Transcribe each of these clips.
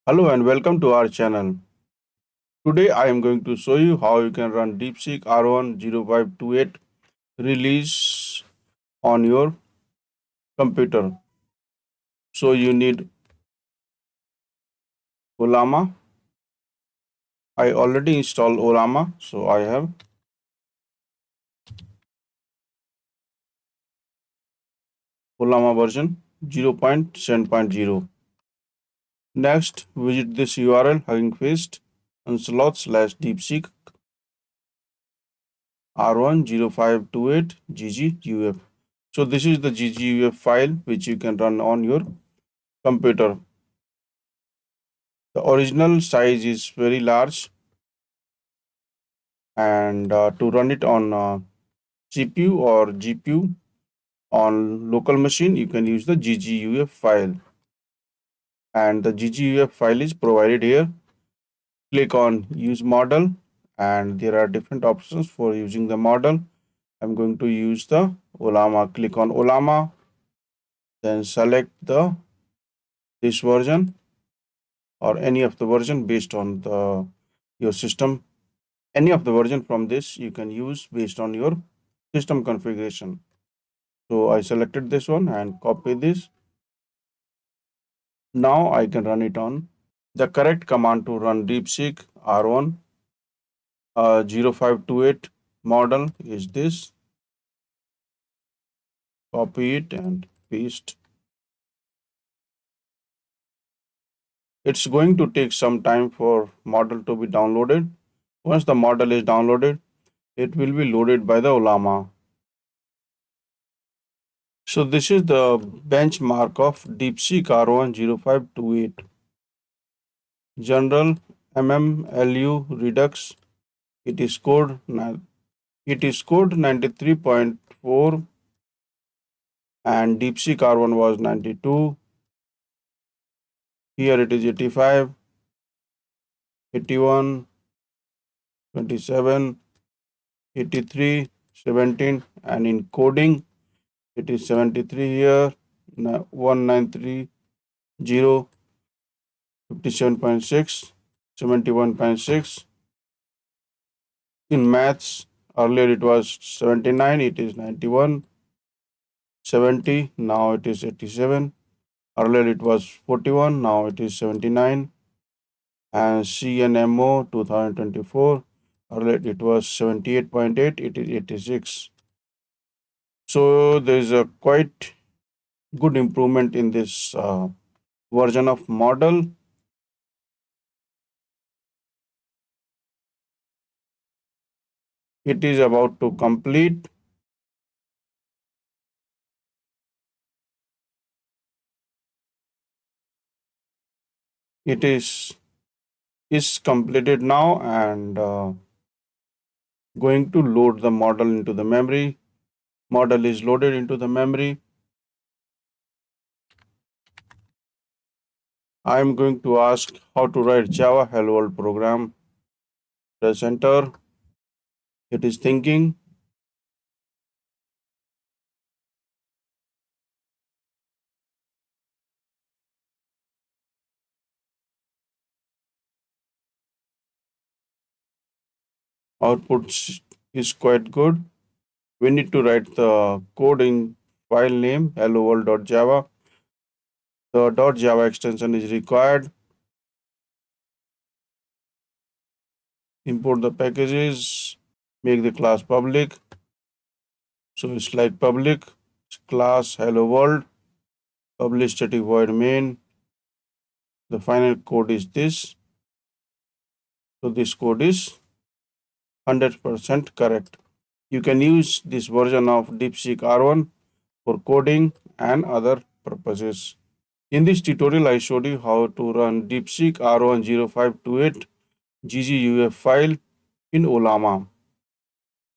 Hello and welcome to our channel. Today I am going to show you how you can run DeepSeek R1 0528 release on your computer. So you need Ollama. I already installed Ollama, so I have Ollama version 0.7.0. Next, visit this URL Hugging Face and /DeepSeek R1 0528 GGUF. So this is the GGUF file which you can run on your computer. The original size is very large, and to run it on CPU or GPU on local machine, you can use the GGUF file. And the GGUF file is provided here. Click on Use Model, and there are different options for using the model. I'm going to use the Ollama. Click on Ollama, then select this version or any of the version based on your system. Any of the version from this you can use based on your system configuration. So I selected this one and copy this. Now I can run it on. The correct command to run DeepSeek R1 0528 model is this. Copy it and paste. It's going to take some time for model to be downloaded. Once the model is downloaded, it will be loaded by the Ollama. So this is the benchmark of DeepSeek R1 0528. General MMLU Redux. It is scored 93.4 and DeepSeek R1 was 92. Here it is 85, 81, 27, 83, 17, and in coding it is 73 here, 1930, 57.6, 71.6. In maths, earlier it was 79, it is 91, 70, now it is 87. Earlier it was 41, now it is 79. And CNMO 2024, earlier it was 78.8, it is 86. So there is a quite good improvement in this version of model. It is about to complete. It is completed now and going to load the model into the memory. Model is loaded into the memory. I am going to ask how to write Java Hello World program. Press enter. It is thinking. Output is quite good. We need to write the code in file name hello world.java. The .java extension is required. Import the packages, make the class public. So it's like public class hello world, publish static void main. The final code is this. So this code is 100% correct. You can use this version of DeepSeek R1 for coding and other purposes. In this tutorial, I showed you how to run DeepSeek R1 0528 GGUF file in Ollama.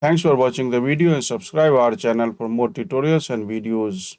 Thanks for watching the video and subscribe our channel for more tutorials and videos.